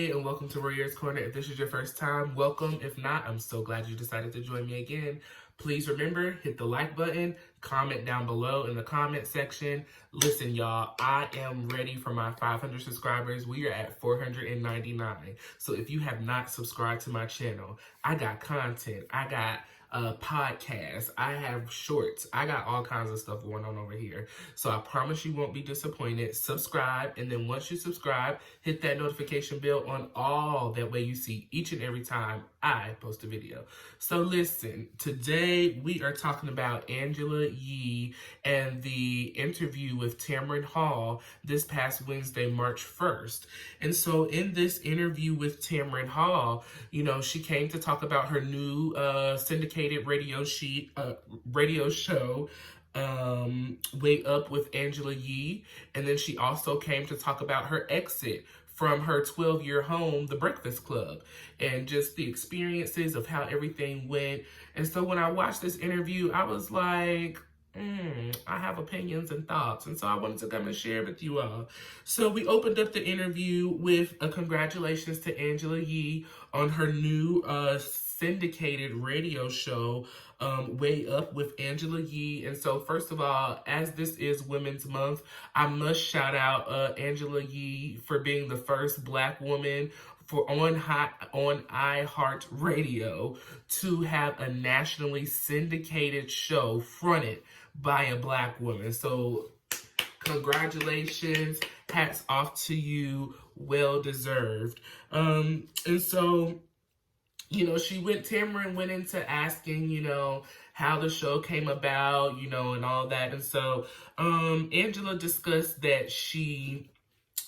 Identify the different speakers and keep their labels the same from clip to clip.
Speaker 1: Hey, and welcome to Warriors Corner. If this is your first time, welcome. If not, I'm so glad you decided to join me again. Please remember, hit the like button, comment down below in the comment section. Listen, y'all, I am ready for my 500 subscribers. We are at 499. So if you have not subscribed to my channel, I got content. I got podcasts. I have shorts. I got all kinds of stuff going on over here. So I promise you won't be disappointed. Subscribe, and then once you subscribe, hit that notification bell on all. That way you see each and every time I post a video. So listen, today we are talking about Angela Yee and the interview with Tamron Hall this past Wednesday, March 1st. And so in this interview with Tamron Hall, you know, she came to talk about her new syndicated radio show, Way Up with Angela Yee. And then she also came to talk about her exit from her 12-year home, The Breakfast Club, and just the experiences of how everything went. And so when I watched this interview, I was like, I have opinions and thoughts, and so I wanted to come and share with you all. So we opened up the interview with a congratulations to Angela Yee on her new syndicated radio show, Way Up with Angela Yee. And so first of all, as this is Women's Month, I must shout out Angela Yee for being the first Black woman on iHeartRadio to have a nationally syndicated show fronted by a Black woman. So congratulations, hats off to you, well deserved. And so, you know, Tamron went into asking, you know, how the show came about, you know, and all that. And so Angela discussed that she,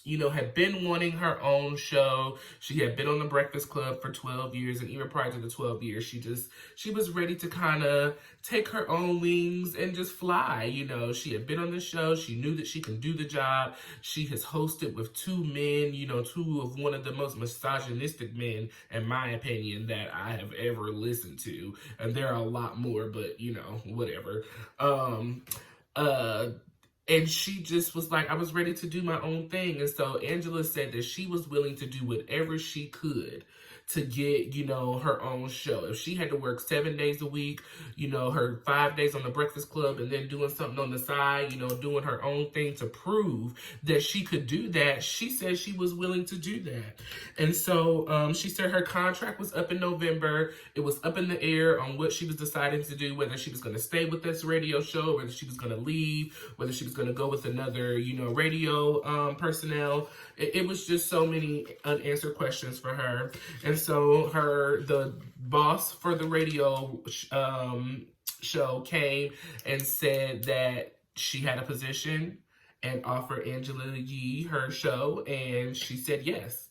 Speaker 1: you know, had been wanting her own show. She had been on The Breakfast Club for 12 years, and even prior to the 12 years, she was ready to kind of take her own wings and just fly. You know, she had been on the show. She knew that she can do the job. She has hosted with two men, you know, two of one of the most misogynistic men, in my opinion, that I have ever listened to. And there are a lot more, but, you know, whatever. And she just was like, I was ready to do my own thing. And so Angela said that she was willing to do whatever she could to get, you know, her own show. If she had to work 7 days a week, you know, her 5 days on The Breakfast Club, and then doing something on the side, you know, doing her own thing to prove that she could do that, she said she was willing to do that. And so she said her contract was up in November. It was up in the air on what she was deciding to do, whether she was going to stay with this radio show, whether she was going to leave, whether she was going to go with another, you know, radio personnel. It was just so many unanswered questions for her. And so the boss for the radio show came and said that she had a position and offered Angela Yee her show, and she said yes.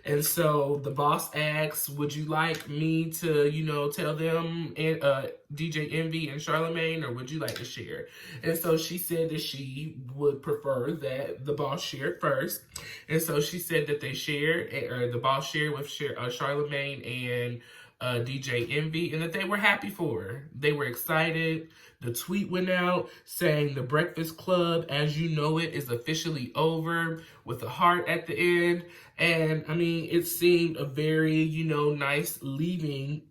Speaker 1: And so the boss asked, would you like me to, you know, tell them DJ Envy and Charlemagne, or would you like to share? And so she said that she would prefer that the boss shared first. And so she said that they shared, or the boss shared with Charlemagne and DJ Envy, and that they were happy for her. They were excited. The tweet went out saying The Breakfast Club, as you know it, is officially over, with a heart at the end. And I mean, it seemed a very, you know, nice leaving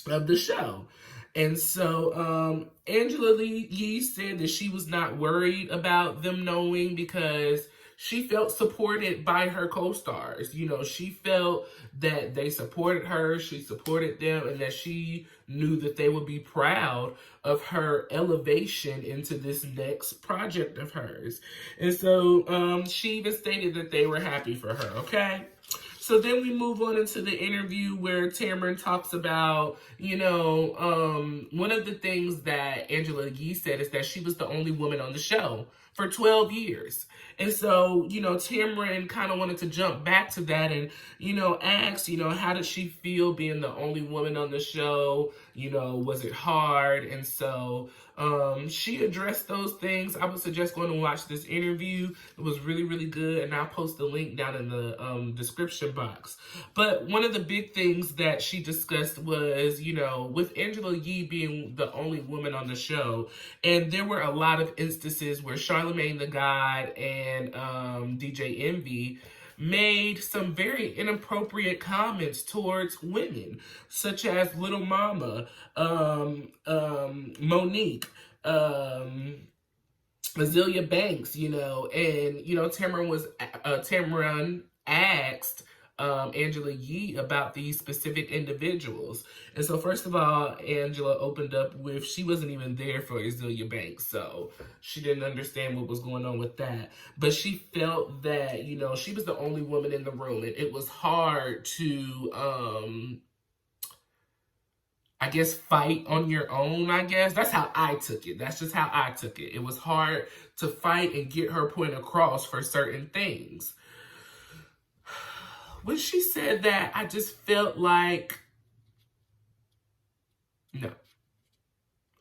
Speaker 1: of the show. And so Angela Yee said that she was not worried about them knowing, because she felt supported by her co-stars. You know, she felt that they supported her, she supported them, and that she knew that they would be proud of her elevation into this next project of hers. And so she even stated that they were happy for her, okay? So then we move on into the interview where Tamron talks about, you know, one of the things that Angela Yee said is that she was the only woman on the show for 12 years. And so, you know, Tamron kind of wanted to jump back to that and, you know, ask, you know, how did she feel being the only woman on the show? You know, was it hard? And so she addressed those things. I would suggest going to watch this interview. It was really, really good. And I'll post the link down in the description box. But one of the big things that she discussed was, you know, with Angela Yee being the only woman on the show, and there were a lot of instances where Charlemagne the God and DJ Envy made some very inappropriate comments towards women, such as Little Mama, Monique, Azealia Banks, and Tamron asked Angela Yee about these specific individuals. And so first of all, Angela opened up with she wasn't even there for Azealia Banks, so she didn't understand what was going on with that. But she felt that, she was the only woman in the room, and it was hard to I guess fight on your own, I guess. That's how I took it. That's just how I took it. It was hard to fight and get her point across for certain things. When she said that, I just felt like, no.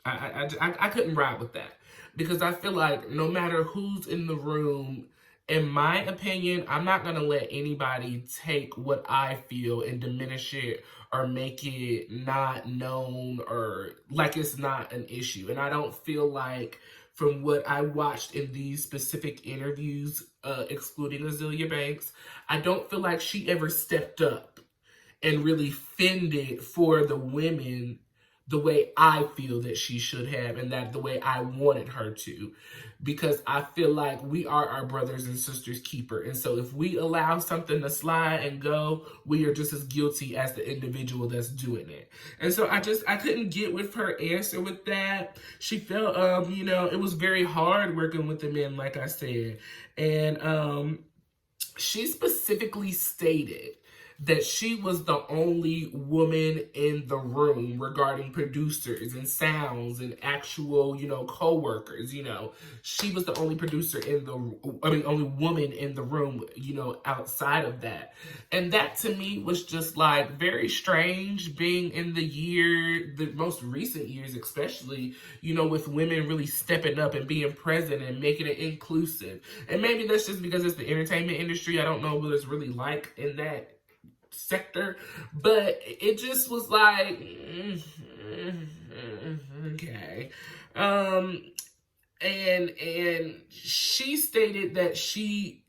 Speaker 1: I couldn't ride with that. Because I feel like no matter who's in the room, in my opinion, I'm not going to let anybody take what I feel and diminish it or make it not known or like it's not an issue. And I don't feel like, from what I watched in these specific interviews, excluding Azealia Banks, I don't feel like she ever stepped up and really fended for the women the way I feel that she should have, and that the way I wanted her to. Because I feel like we are our brothers and sisters' keeper. And so if we allow something to slide and go, we are just as guilty as the individual that's doing it. And so I couldn't get with her answer with that. She felt, it was very hard working with the men, like I said. And she specifically stated that she was the only woman in the room regarding producers and sounds and actual, co-workers, She was the only only woman in the room, outside of that. And that to me was just like very strange, being in the most recent years especially, with women really stepping up and being present and making it inclusive. And maybe that's just because it's the entertainment industry. I don't know what it's really like in that sector, but it just was like, okay. And she stated that she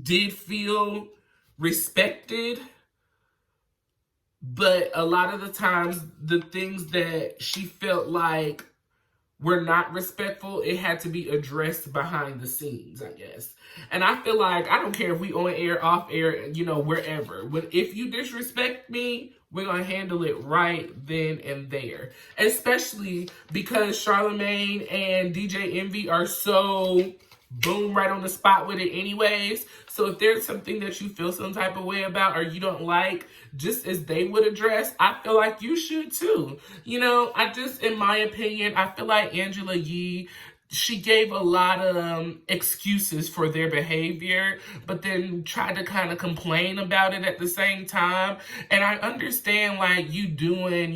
Speaker 1: did feel respected, but a lot of the times the things that she felt like were not respectful, it had to be addressed behind the scenes, I guess. And I feel like, I don't care if we on air, off air, wherever. But if you disrespect me, we're going to handle it right then and there. Especially because Charlemagne and DJ Envy are so boom, right on the spot with it anyways. So if there's something that you feel some type of way about or you don't like, just as they would address, I feel like you should too. In my opinion, I feel like Angela Yee, she gave a lot of excuses for their behavior, but then tried to kind of complain about it at the same time. And I understand, like, you doing,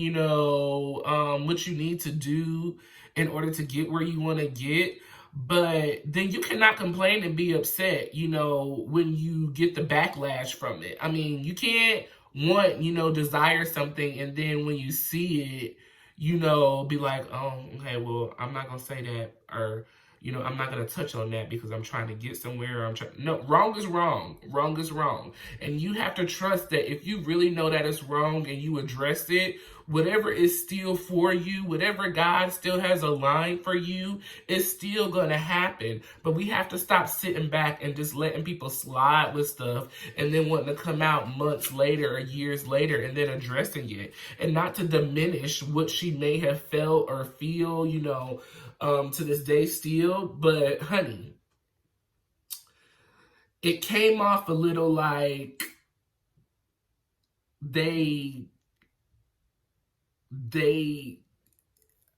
Speaker 1: what you need to do in order to get where you want to get. But then you cannot complain and be upset, when you get the backlash from it. I mean, you can't desire something and then when you see it, be like, oh, okay, well, I'm not going to say that, or, I'm not going to touch on that because I'm trying to get somewhere. No, wrong is wrong. Wrong is wrong. And you have to trust that if you really know that it's wrong and you address it, whatever is still for you, whatever God still has aligned for you, is still going to happen. But we have to stop sitting back and just letting people slide with stuff and then wanting to come out months later or years later and then addressing it. And not to diminish what she may have felt or feel, to this day still. But honey, it came off a little like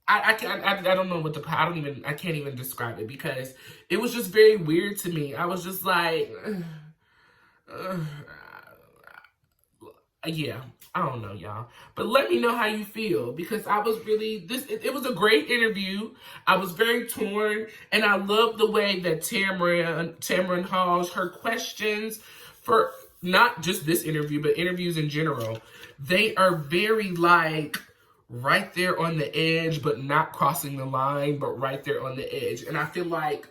Speaker 1: I don't know I can't even describe it because it was just very weird to me. I was just like, yeah, I don't know, y'all. But let me know how you feel because I was really, it was a great interview. I was very torn and I love the way that Tamron Hall, her questions for not just this interview, but interviews in general, they are very like right there on the edge, but not crossing the line, but right there on the edge. And I feel like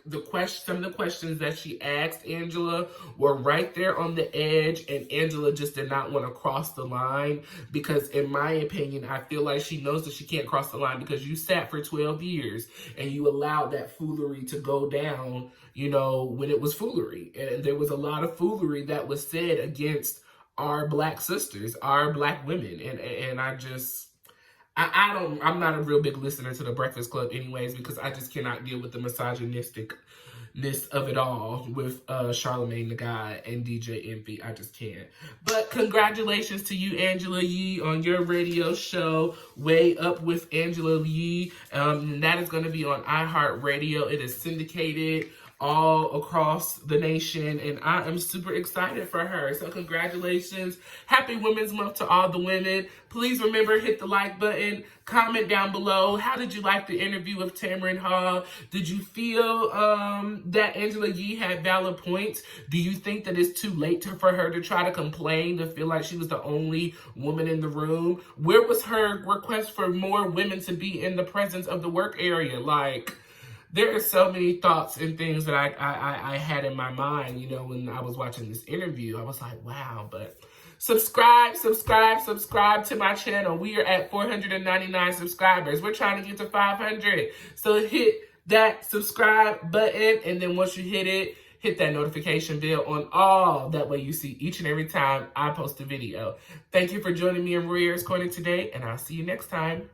Speaker 1: some of the questions that she asked Angela were right there on the edge, and Angela just did not want to cross the line because, in my opinion, I feel like she knows that she can't cross the line because you sat for 12 years and you allowed that foolery to go down, you know, when it was foolery. And there was a lot of foolery that was said against our Black sisters, our Black women. And I'm not a real big listener to the Breakfast Club anyways, because I just cannot deal with the misogynisticness of it all with Charlamagne the God and DJ Envy. I just can't. But congratulations to you, Angela Yee, on your radio show, Way Up with Angela Yee. That is going to be on iHeartRadio. It is syndicated all across the nation, and I am super excited for her. So congratulations. Happy Women's Month to all the women. Please remember, hit the like button, comment down below. How did you like the interview with Tamron Hall? Did you feel that Angela Yee had valid points? Do you think that it's too late for her to try to complain, to feel like she was the only woman in the room? Where was her request for more women to be in the presence of the work area? Like, there are so many thoughts and things that I had in my mind, you know, when I was watching this interview. I was like, wow. But subscribe to my channel. We are at 499 subscribers. We're trying to get to 500. So hit that subscribe button, and then once you hit it, hit that notification bell on all. That way you see each and every time I post a video. Thank you for joining me in Maria's Corner today, and I'll see you next time.